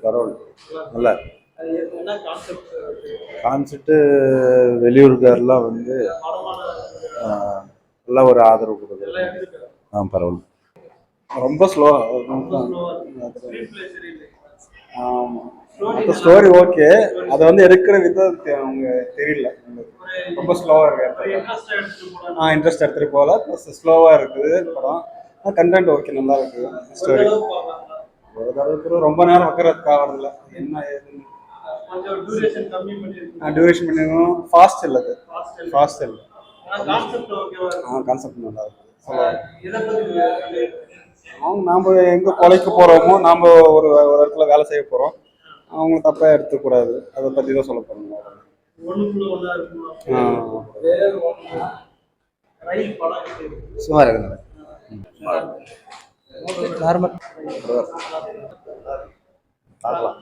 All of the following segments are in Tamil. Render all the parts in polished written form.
பரவாயில்ல, நல்லா கான்செப்ட்டு. வெளியூர்காரெலாம் வந்து நல்லா ஒரு ஆதரவு கொடுக்குறது. பரவாயில்ல. ரொம்ப ஸ்லோ. ஆமாம், மற்ற ஸ்டோரி ஓகே, அதை வந்து எடுக்கிற விதம் அவங்க தெரியல. ரொம்ப ஸ்லோவாக இருக்கு. இன்ட்ரெஸ்ட் எடுத்துகிட்டு போகல, ப்ளஸ் ஸ்லோவாக இருக்குது படம். கண்டென்ட் ஓகே, நல்லா இருக்குது. ஸ்டோரி ஒரு தடவை ரொம்ப நேரம் வைக்கிறதுக்கு ஆகிறதில்ல. என்ன ஏதுன்னு டியூரேஷன் பண்ணிடணும். ஃபாஸ்ட் இல்லை, அது ஃபாஸ்ட் இல்லை. கான்செப்ட் நல்லா இருக்குது. நாம் எங்கே கொலைக்க போகிறோமோ, நாம் ஒரு இடத்துல வேலை செய்ய போகிறோம், அவங்க தப்பாக எடுத்துக்கூடாது, அதை பற்றி தான் சொல்ல போகிறோம். சுமார் இருக்குங்க. நார்மல் பார்க்கலாம்.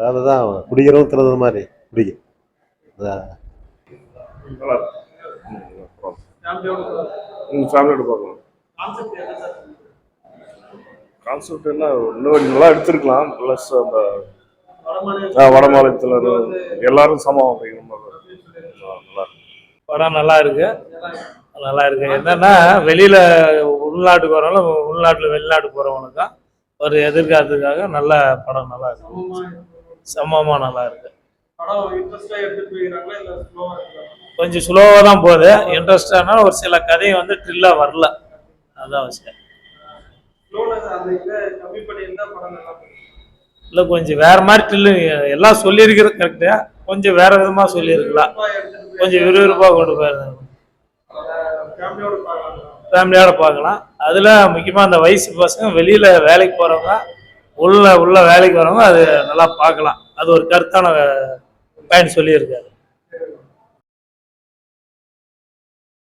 அதுதான் குடிக்கிறவங்க திறந்த மாதிரி குடிக்க. ஃபேமிலியோட பார்க்கலாம். கான்செப்ட் என்ன, இன்னும் நல்லா எடுத்துருக்கலாம். ப்ளஸ் அந்த வட மாநிலத்தில் எல்லாரும் சமம் அப்படிங்கிற மாதிரி நல்லா இருக்கு. படம் நல்லா இருக்கு, நல்லா இருக்கு. என்னன்னா வெளியில உள்நாட்டுக்கு வரவங்க, உள்நாட்டுல வெளிநாட்டு போறவங்களுக்கும் ஒரு எதிர்காலத்துக்காக நல்ல படம், நல்லா இருக்கு, சமமா நல்லா இருக்கு. கொஞ்சம் ஸ்லோவா தான் போகுது. இன்ட்ரெஸ்டான ஒரு சில கதையை வந்து ட்ரில்லா வரல, அதான் விஷயம். இல்லை, கொஞ்சம் வேற மாதிரி ட்ரில்லு. எல்லாம் சொல்லியிருக்கிறது கரெக்டா, கொஞ்சம் வேற விதமா சொல்லியிருக்கலாம். கொஞ்சம் விறுவிறுப்பா கொண்டு போயிருந்தாங்க. ஃபேமிலியோட பார்க்கலாம். அதில் முக்கியமாக அந்த வயசு பசங்க, வெளியில் வேலைக்கு போகிறவங்க, உள்ள வேலைக்கு வரவங்க அது நல்லா பார்க்கலாம். அது ஒரு கருத்தான பயன் சொல்லியிருக்காரு.